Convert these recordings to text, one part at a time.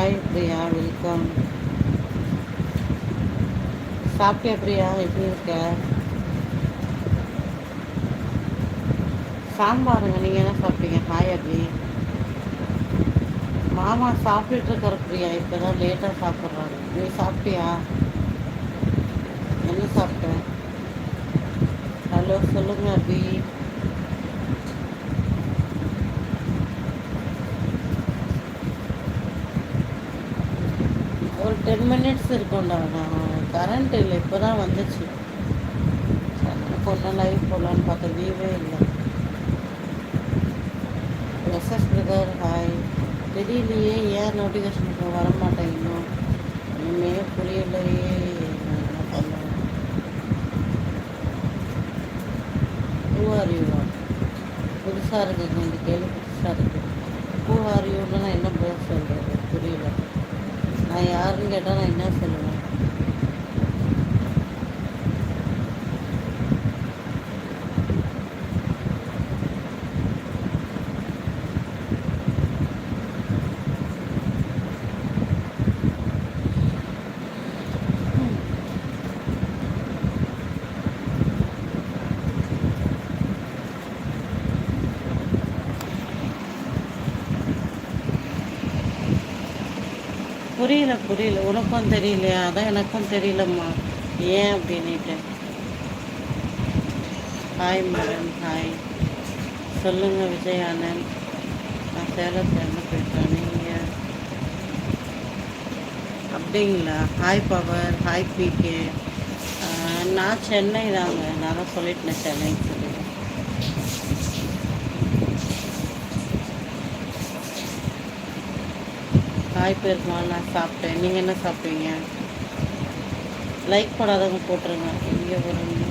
Hi Priya, welcome. சாப்பிட்டியா பிரியா? எப்படி இருக்க? சாம்பாருங்க. நீங்கள் என்ன சாப்பிட்டீங்க? ஹாய் அபி. மாமா சாப்பிட்டுட்டு இருக்காரு பிரியா. இப்போ தான் லேட்டாக சாப்பிட்றாரு. நீ சாப்பிட்டியா? என்ன சாப்பிட்ட? ஹலோ சொல்லுங்க அபி. ஒரு 10 மினிட்ஸ் இருக்கும்டா. நான் கரண்ட் இல்லை, இப்போ தான் வந்துச்சு. கொஞ்சம் லைவ் போடலான்னு பார்த்தா லீவே இல்லை. SS brother hi. தெரியலையே ஏன் நோட்டிஃபிகேஷனுக்கு வர மாட்டேங்குது. ஒன்றுமே புரியலையே. நான் என்ன பண்ணுவேன்? Who are you? புதுசாக இருக்குங்க இந்த கேள்வி, புதுசாக இருக்குது. ஹூ ஆர் யூன்னு நான் என்ன பதில் சொல்கிறது? புரியல. நான் யாருன்னு கேட்டால் நான் என்ன சொல்லுவேன்? புரியல புரியல. உனக்கும் தெரியலையா? அதான் எனக்கும் தெரியலம்மா ஏன் அப்படின்ட்டு. Hi madam. ஹாய். சொல்லுங்கள் விஜய் ஆனந்த். நான் சேலத்துலேருந்து பேசுகிறேன். நீங்கள் அப்படிங்களா? Hi power. Hi PK. நான் சென்னை தாங்க. நான் தான் சொல்லிட்டேன் சென்னைன்னு சொல்லி. ஹாய் பேருமா. நான் சாப்பிட்டேன். நீங்கள் என்ன சாப்பிட்டீங்க? லைக் போடாதவங்க போட்டுருங்க. எங்கே போகிறீங்க?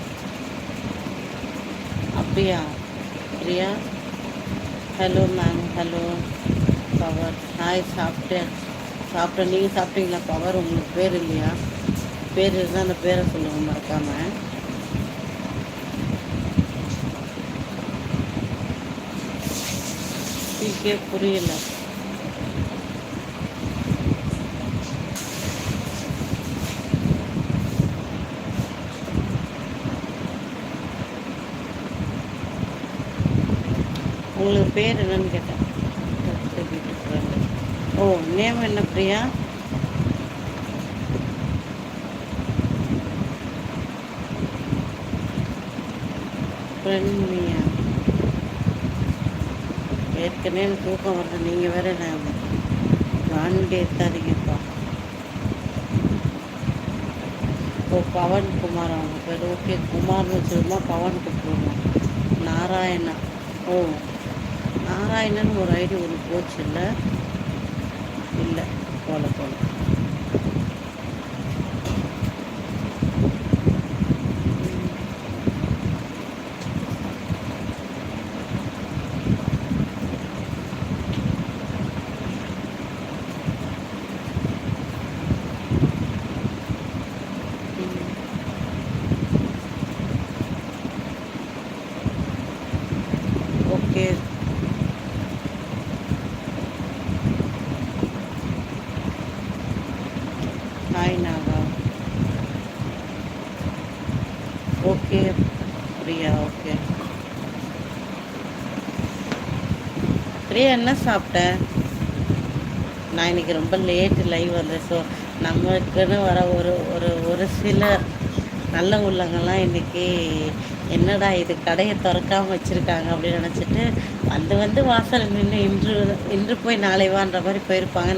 அப்படியா Priya? Hello ma'am. Hello power. Hi. சாப்பிட்டேன். நீங்கள் சாப்பிட்டீங்களா? பவர் உங்களுக்கு பேர் இல்லையா? பேர் இருந்தால் அந்த பேரை சொல்லுங்கள் மறக்காமல். பிகே புரியல. உங்களுக்கு பேர் என்னன்னு கேட்டேன். ஓ, நேம் என்ன பிரியா? ஃப்ரெண்ட்மியா? ஏற்கனவே எனக்கு தூக்கம் வருது. நீங்கள் வேற நான் வான்கே ஏற்றாதீங்கப்பா. ஓ, பவன் குமார் அவங்க பேர். ஓகே, குமார்னு வச்சுருமா பவன் கூப்பிடுவோம். நாராயணா. ஓ, நாராயணன் ஒரு ஐடி ஒன்று போச்சு. இல்லை இல்லை, போல okay. Hi Naga. Okay Priya. Okay Priya, என்ன சாப்பிட்டேன்? நான் இன்றைக்கி ரொம்ப லேட்டு லைவ் வந்தேன். ஸோ நம்மளுக்குன்னு வர ஒரு ஒரு ஒரு சில நல்ல உள்ளங்கள்லாம் இன்றைக்கி என்னடா இது கடையை திறக்காமல் வச்சுருக்காங்க அப்படின்னு நினச்சிட்டு வந்து வாசல் நின்று இன்று போய் நாளை வான்ற மாதிரி போயிருப்பாங்க.